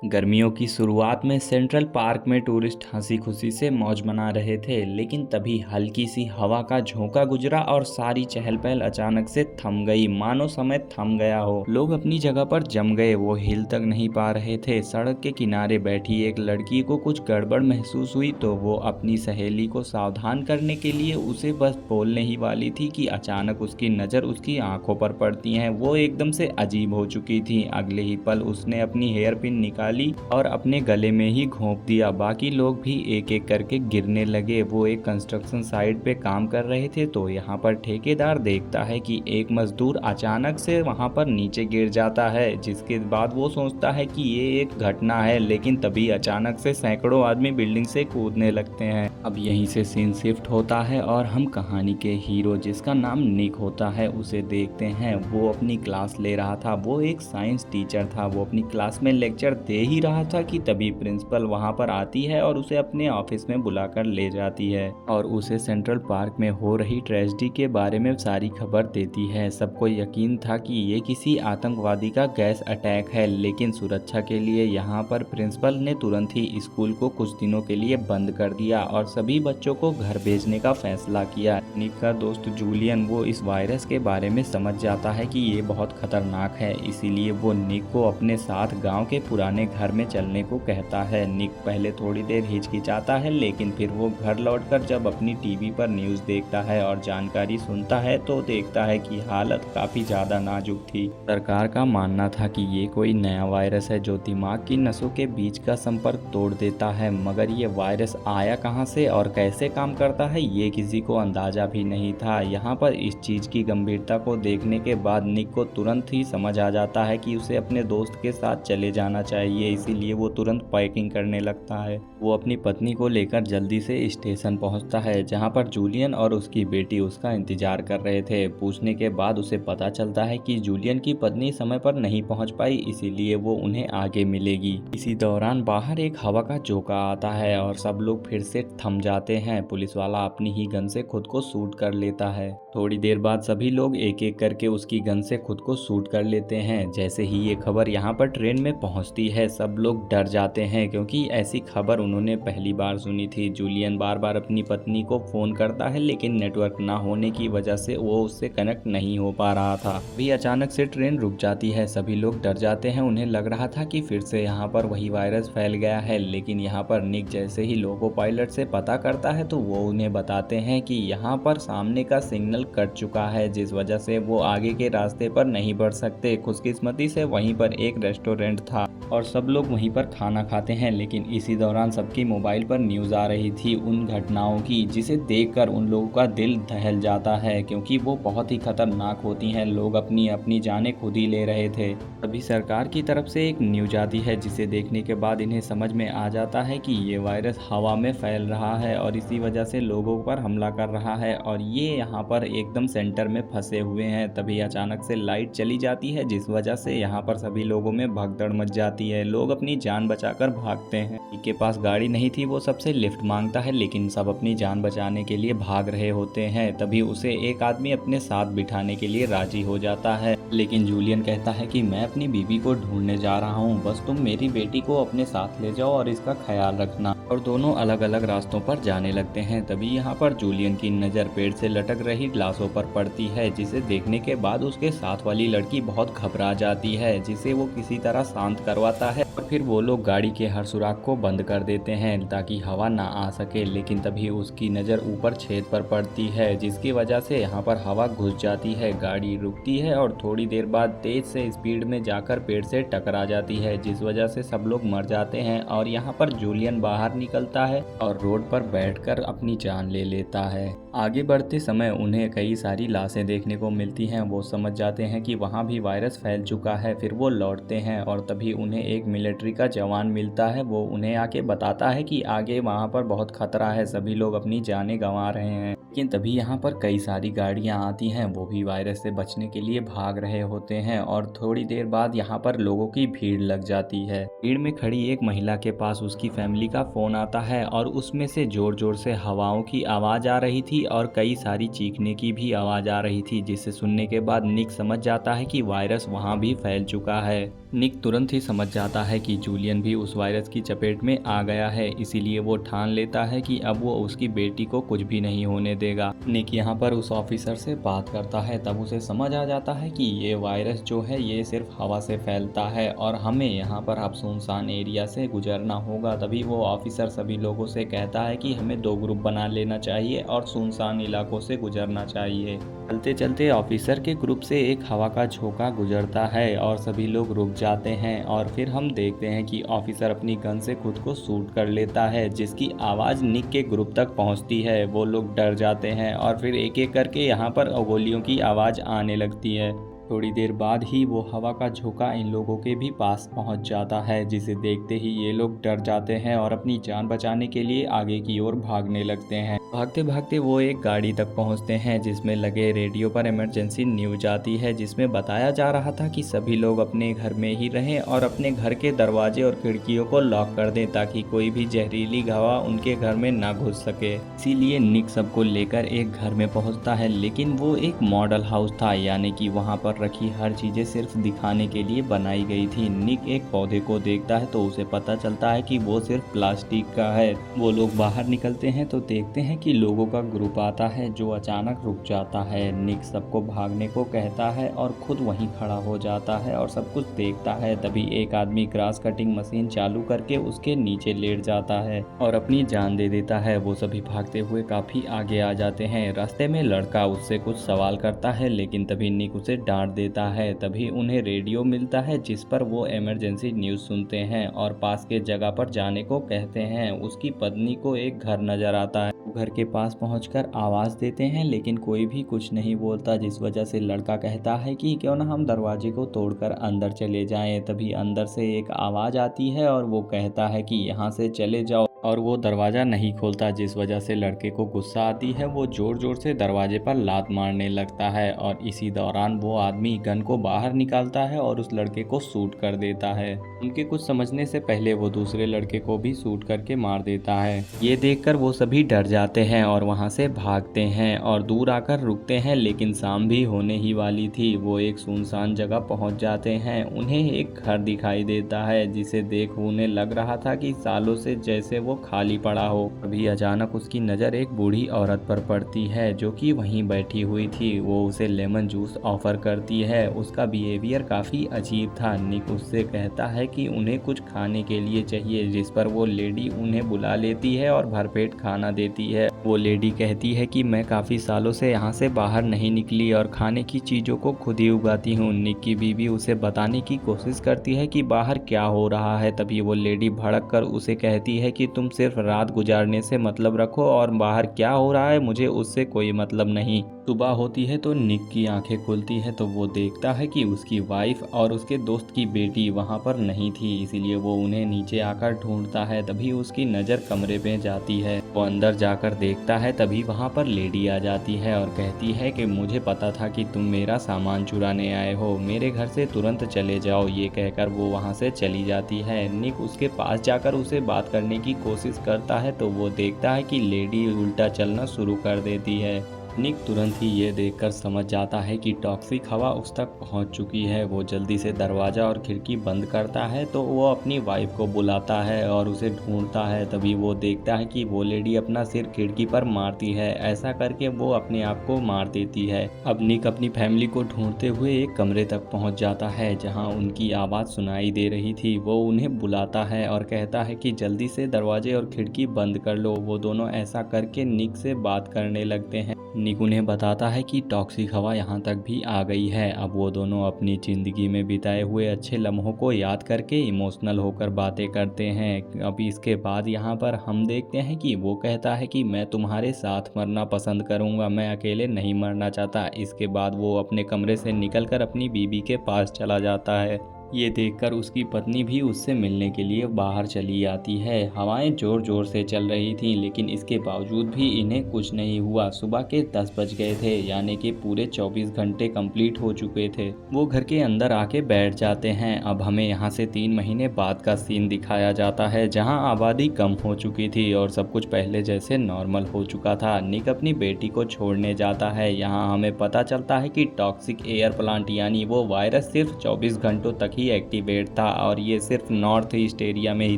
गर्मियों की शुरुआत में सेंट्रल पार्क में टूरिस्ट हंसी खुशी से मौज मना रहे थे, लेकिन तभी हल्की सी हवा का झोंका गुजरा और सारी चहल पहल अचानक से थम गई, मानो समय थम गया हो। लोग अपनी जगह पर जम गए, वो हिल तक नहीं पा रहे थे। सड़क के किनारे बैठी एक लड़की को कुछ गड़बड़ महसूस हुई तो वो अपनी सहेली को सावधान करने के लिए उसे बस बोलने ही वाली थी कि अचानक उसकी नज़र उसकी आंखों पर पड़ती है। वो एकदम से अजीब हो चुकी थी। अगले ही पल उसने अपनी हेयर पिन निकाली और अपने गले में ही घोंप दिया। बाकी लोग भी एक एक करके गिरने लगे। वो एक कंस्ट्रक्शन साइट पे काम कर रहे थे तो यहाँ पर ठेकेदार देखता है कि एक मजदूर अचानक से वहाँ पर नीचे गिर जाता है, जिसके बाद वो सोचता है कि ये एक घटना है, लेकिन तभी अचानक से सैकड़ों आदमी बिल्डिंग से कूदने लगते हैं। अब यहीं से सीन शिफ्ट होता है और हम कहानी के हीरो, जिसका नाम निक होता है, उसे देखते हैं। वो अपनी क्लास ले रहा था। वो एक साइंस टीचर था। वो अपनी क्लास में लेक्चर दे ही रहा था कि तभी प्रिंसिपल वहां पर आती है और उसे अपने ऑफिस में बुलाकर ले जाती है और उसे सेंट्रल पार्क में हो रही ट्रेजेडी के बारे में सारी खबर देती है। सबको यकीन था कि ये किसी आतंकवादी का गैस अटैक है, लेकिन सुरक्षा के लिए यहाँ पर प्रिंसिपल ने तुरंत ही स्कूल को कुछ दिनों के लिए बंद कर दिया और सभी बच्चों को घर भेजने का फैसला किया। निक का दोस्त जूलियन, वो इस वायरस के बारे में समझ जाता है कि ये बहुत खतरनाक है, इसीलिए वो निक को अपने साथ गांव के पुराने घर में चलने को कहता है। निक पहले थोड़ी देर हिचकिचाता है, लेकिन फिर वो घर लौटकर जब अपनी टीवी पर न्यूज़ देखता है और जानकारी सुनता है तो देखता है कि हालत काफ़ी ज़्यादा नाजुक थी। सरकार का मानना था कि ये कोई नया वायरस है जो दिमाग की नसों के बीच का संपर्क तोड़ देता है, मगर ये वायरस आया कहाँ से और कैसे काम करता है ये किसी को अंदाजा भी नहीं था। यहाँ पर इस चीज़ की गंभीरता को देखने के बाद निक को तुरंत ही समझ आ जाता है कि उसे अपने दोस्त के साथ चले जाना चाहिए, इसीलिए वो तुरंत पैकिंग करने लगता है। वो अपनी पत्नी को लेकर जल्दी से स्टेशन पहुंचता है, जहां पर जूलियन और उसकी बेटी उसका इंतजार कर रहे थे। पूछने के बाद उसे पता चलता है कि जूलियन की पत्नी समय पर नहीं पहुंच पाई, इसीलिए वो उन्हें आगे मिलेगी। इसी दौरान बाहर एक हवा का झोंका आता है और सब लोग फिर से थम जाते हैं। पुलिस वाला अपनी ही गन से खुद को शूट कर लेता है। थोड़ी देर बाद सभी लोग एक एक करके उसकी गन से खुद को शूट कर लेते हैं। जैसे ही ये खबर यहाँ पर ट्रेन में पहुँचती है, सब लोग डर जाते हैं क्योंकि ऐसी खबर उन्होंने पहली बार सुनी थी। जूलियन बार बार अपनी पत्नी को फोन करता है, लेकिन नेटवर्क ना होने की वजह से वो उससे कनेक्ट नहीं हो पा रहा था। भी अचानक से ट्रेन रुक जाती है। सभी लोग डर जाते हैं। उन्हें लग रहा था कि फिर से यहाँ पर वही वायरस फैल गया है, लेकिन यहाँ पर निक जैसे ही लोको पायलट से पता करता है तो वो उन्हें बताते हैं कि यहाँ पर सामने का सिग्नल कट चुका है, जिस वजह से वो आगे के रास्ते पर नहीं बढ़ सकते। खुशकिस्मती से वहीं पर एक रेस्टोरेंट था और सब लोग वहीं पर खाना खाते हैं, लेकिन इसी दौरान सबकी मोबाइल पर न्यूज़ आ रही थी उन घटनाओं की, जिसे देखकर उन लोगों का दिल दहल जाता है क्योंकि वो बहुत ही खतरनाक होती हैं। लोग अपनी अपनी जानें खुद ही ले रहे थे। तभी सरकार की तरफ से एक न्यूज़ आती है, जिसे देखने के बाद इन्हें समझ में आ जाता है कि ये वायरस हवा में फैल रहा है और इसी वजह से लोगों पर हमला कर रहा है और ये यहाँ पर एकदम सेंटर में फंसे हुए हैं। तभी अचानक से लाइट चली जाती है, जिस वजह से यहाँ पर सभी लोगों में भगदड़ मच जाती है। लोग अपनी जान बचाकर भागते हैं। निक के पास गाड़ी नहीं थी, वो सबसे लिफ्ट मांगता है, लेकिन सब अपनी जान बचाने के लिए भाग रहे होते हैं। तभी उसे एक आदमी अपने साथ बिठाने के लिए राजी हो जाता है, लेकिन जूलियन कहता है कि मैं अपनी बीवी को ढूंढने जा रहा हूँ, बस तुम मेरी बेटी को अपने साथ ले जाओ और इसका ख्याल रखना। और दोनों अलग अलग रास्तों पर जाने लगते हैं। तभी यहाँ पर जूलियन की नज़र पेड़ से लटक रही लाशों पर पड़ती है, जिसे देखने के बाद उसके साथ वाली लड़की बहुत घबरा जाती है, जिसे वो किसी तरह शांत करवाता है और फिर वो लोग गाड़ी के हर सुराख को बंद कर देते हैं ताकि हवा ना आ सके। लेकिन तभी उसकी नज़र ऊपर छेद पर पड़ती है, जिसकी वजह से यहाँ पर हवा घुस जाती है। गाड़ी रुकती है और थोड़ी देर बाद तेज से स्पीड में जाकर पेड़ से टकरा जाती है, जिस वजह से सब लोग मर जाते हैं। और यहाँ पर जूलियन बाहर निकलता है और रोड पर बैठकर अपनी जान ले लेता है। आगे बढ़ते समय उन्हें कई सारी लाशें देखने को मिलती हैं। वो समझ जाते हैं कि वहाँ भी वायरस फैल चुका है। फिर वो लौटते हैं और तभी उन्हें एक मिलिट्री का जवान मिलता है। वो उन्हें आके बताता है कि आगे वहाँ पर बहुत खतरा है, सभी लोग अपनी जानें गंवा रहे हैं। लेकिन तभी यहाँ पर कई सारी गाड़ियाँ आती हैं, वो भी वायरस से बचने के लिए भाग रहे होते हैं और थोड़ी देर बाद यहाँ पर लोगों की भीड़ लग जाती है। भीड़ में खड़ी एक महिला के पास उसकी फैमिली का फोन आता है और उसमें से जोर जोर से हवाओं की आवाज़ आ रही थी और कई सारी चीखने की भी आवाज़ आ रही थी, जिसे सुनने के बाद निक समझ जाता है कि वायरस वहाँ भी फैल चुका है। निक तुरंत ही समझ जाता है कि जूलियन भी उस वायरस की चपेट में आ गया है, इसीलिए वो ठान लेता है कि अब वो उसकी बेटी को कुछ भी नहीं होने देगा। निक यहाँ पर उस ऑफिसर से बात करता है, तब उसे समझ आ जाता है कि ये वायरस जो है ये सिर्फ हवा से फैलता है और हमें यहाँ पर अब सुनसान एरिया से गुजरना होगा। तभी वो ऑफिसर सभी लोगों से कहता है कि हमें 2 ग्रुप बना लेना चाहिए और सुनसान इलाकों से गुजरना चाहिए। चलते चलते ऑफिसर के ग्रुप से एक हवा का झोंका गुजरता है और सभी लोग रुक जाते हैं और फिर हम देखते हैं कि ऑफिसर अपनी गन से खुद को शूट कर लेता है, जिसकी आवाज़ निक के ग्रुप तक पहुंचती है। वो लोग डर जाते हैं और फिर एक एक करके यहाँ पर गोलियों की आवाज़ आने लगती है। थोड़ी देर बाद ही वो हवा का झोंका इन लोगों के भी पास पहुंच जाता है, जिसे देखते ही ये लोग डर जाते हैं और अपनी जान बचाने के लिए आगे की ओर भागने लगते हैं। भागते भागते वो एक गाड़ी तक पहुंचते हैं जिसमें लगे रेडियो पर इमरजेंसी न्यूज आती है, जिसमें बताया जा रहा था कि सभी लोग अपने घर में ही रहें और अपने घर के दरवाजे और खिड़कियों को लॉक कर दें ताकि कोई भी जहरीली हवा उनके घर में ना घुस सके। इसीलिए निक सबको लेकर एक घर में पहुंचता है, लेकिन वो एक मॉडल हाउस था, यानी कि वहां पर रखी हर चीजें सिर्फ दिखाने के लिए बनाई गई थी। निक एक पौधे को देखता है तो उसे पता चलता है कि वो सिर्फ प्लास्टिक का है। वो लोग बाहर निकलते हैं तो देखते हैं कि लोगों का ग्रुप आता है जो अचानक रुक जाता है। निक सबको भागने को कहता है और खुद वहीं खड़ा हो जाता है और सब कुछ देखता है। तभी एक आदमी ग्रास कटिंग मशीन चालू करके उसके नीचे लेट जाता है और अपनी जान दे देता है। वो सभी भागते हुए काफी आगे आ जाते हैं। रास्ते में लड़का उससे कुछ सवाल करता है, लेकिन तभी निक उसे डांट देता है। तभी उन्हें रेडियो मिलता है जिस पर वो इमरजेंसी न्यूज सुनते हैं और पास के जगह पर जाने को कहते हैं। उसकी पत्नी को एक घर नजर आता है। घर के पास पहुंचकर आवाज देते हैं, लेकिन कोई भी कुछ नहीं बोलता, जिस वजह से लड़का कहता है कि क्यों ना हम दरवाजे को तोड़कर अंदर चले जाएं। तभी अंदर से एक आवाज आती है और वो कहता है कि यहाँ से चले जाओ, और वो दरवाज़ा नहीं खोलता, जिस वजह से लड़के को गुस्सा आती है। वो ज़ोर ज़ोर से दरवाजे पर लात मारने लगता है और इसी दौरान वो आदमी गन को बाहर निकालता है और उस लड़के को शूट कर देता है। उनके कुछ समझने से पहले वो दूसरे लड़के को भी शूट करके मार देता है। ये देखकर वो सभी डर जाते हैं और वहाँ से भागते हैं और दूर आकर रुकते हैं, लेकिन शाम भी होने ही वाली थी। वो एक सुनसान जगह पहुँच जाते हैं। उन्हें एक घर दिखाई देता है जिसे देख उन्हें लग रहा था कि सालों से जैसे वो खाली पड़ा हो। अभी अचानक उसकी नज़र एक बूढ़ी औरत पर पड़ती है जो कि वहीं बैठी हुई थी। वो उसे लेमन जूस ऑफर करती है। उसका बिहेवियर काफ़ी अजीब था। निक उससे कहता है कि उन्हें कुछ खाने के लिए चाहिए, जिस पर वो लेडी उन्हें बुला लेती है और भरपेट खाना देती है। वो लेडी कहती है कि मैं काफ़ी सालों से यहाँ से बाहर नहीं निकली और खाने की चीज़ों को खुद ही उगाती हूँ। निक की बीवी उसे बताने की कोशिश करती है कि बाहर क्या हो रहा है। तभी वो लेडी भड़क कर उसे कहती है कि तुम सिर्फ रात गुजारने से मतलब रखो और बाहर क्या हो रहा है मुझे उससे कोई मतलब नहीं। सुबह होती है तो निक की आंखें खुलती है तो वो देखता है कि उसकी वाइफ और उसके दोस्त की बेटी वहाँ पर नहीं थी, इसीलिए वो उन्हें नीचे आकर ढूंढता है। तभी उसकी नज़र कमरे में जाती है। वो अंदर जाकर देखता है, तभी वहाँ पर लेडी आ जाती है और कहती है कि मुझे पता था कि तुम मेरा सामान चुराने आए हो, मेरे घर से तुरंत चले जाओ। ये कहकर वो वहाँ से चली जाती है। निक उसके पास जाकर उसे बात करने की कोशिश करता है तो वो देखता है कि लेडी उल्टा चलना शुरू कर देती है। निक तुरंत ही ये देखकर समझ जाता है कि टॉक्सिक हवा उस तक पहुंच चुकी है। वो जल्दी से दरवाज़ा और खिड़की बंद करता है तो वो अपनी वाइफ को बुलाता है और उसे ढूंढता है। तभी वो देखता है कि वो लेडी अपना सिर खिड़की पर मारती है। ऐसा करके वो अपने आप को मार देती है। अब निक अपनी फैमिली को ढूंढते हुए एक कमरे तक पहुंच जाता है जहां उनकी आवाज़ सुनाई दे रही थी। वो उन्हें बुलाता है और कहता है कि जल्दी से दरवाजे और खिड़की बंद कर लो। वो दोनों ऐसा करके निक से बात करने लगते हैं। निक उन्हें बताता है कि टॉक्सिक हवा यहाँ तक भी आ गई है। अब वो दोनों अपनी ज़िंदगी में बिताए हुए अच्छे लम्हों को याद करके इमोशनल होकर बातें करते हैं। अभी इसके बाद यहाँ पर हम देखते हैं कि वो कहता है कि मैं तुम्हारे साथ मरना पसंद करूँगा, मैं अकेले नहीं मरना चाहता। इसके बाद वो अपने कमरे से निकलकर अपनी बीबी के पास चला जाता है। ये देखकर उसकी पत्नी भी उससे मिलने के लिए बाहर चली आती है। हवाएं जोर जोर से चल रही थीं, लेकिन इसके बावजूद भी इन्हें कुछ नहीं हुआ। सुबह के 10 बज गए थे, यानी कि पूरे 24 घंटे कंप्लीट हो चुके थे। वो घर के अंदर आके बैठ जाते हैं। अब हमें यहाँ से 3 महीने बाद का सीन दिखाया जाता है, जहाँ आबादी कम हो चुकी थी और सब कुछ पहले जैसे नॉर्मल हो चुका था। निक अपनी बेटी को छोड़ने जाता है। यहाँ हमें पता चलता है कि टॉक्सिक एयर प्लांट यानी वो वायरस सिर्फ 24 घंटों तक ही ही एक्टिवेट था और ये सिर्फ नॉर्थ ईस्ट एरिया में ही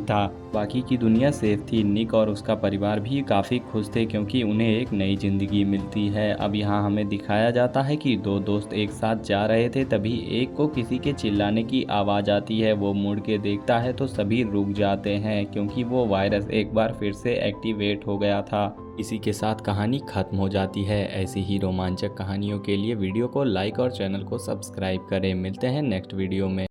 था। बाकी की दुनिया सेफ थी। निक और उसका परिवार भी काफ़ी खुश थे क्योंकि उन्हें एक नई ज़िंदगी मिलती है। अब यहाँ हमें दिखाया जाता है कि दो दोस्त एक साथ जा रहे थे, तभी एक को किसी के चिल्लाने की आवाज़ आती है। वो मुड़ के देखता है तो सभी रुक जाते हैं क्योंकि वो वायरस एक बार फिर से एक्टिवेट हो गया था। इसी के साथ कहानी खत्म हो जाती है। ऐसी ही रोमांचक कहानियों के लिए वीडियो को लाइक और चैनल को सब्सक्राइब करें। मिलते हैं नेक्स्ट वीडियो में।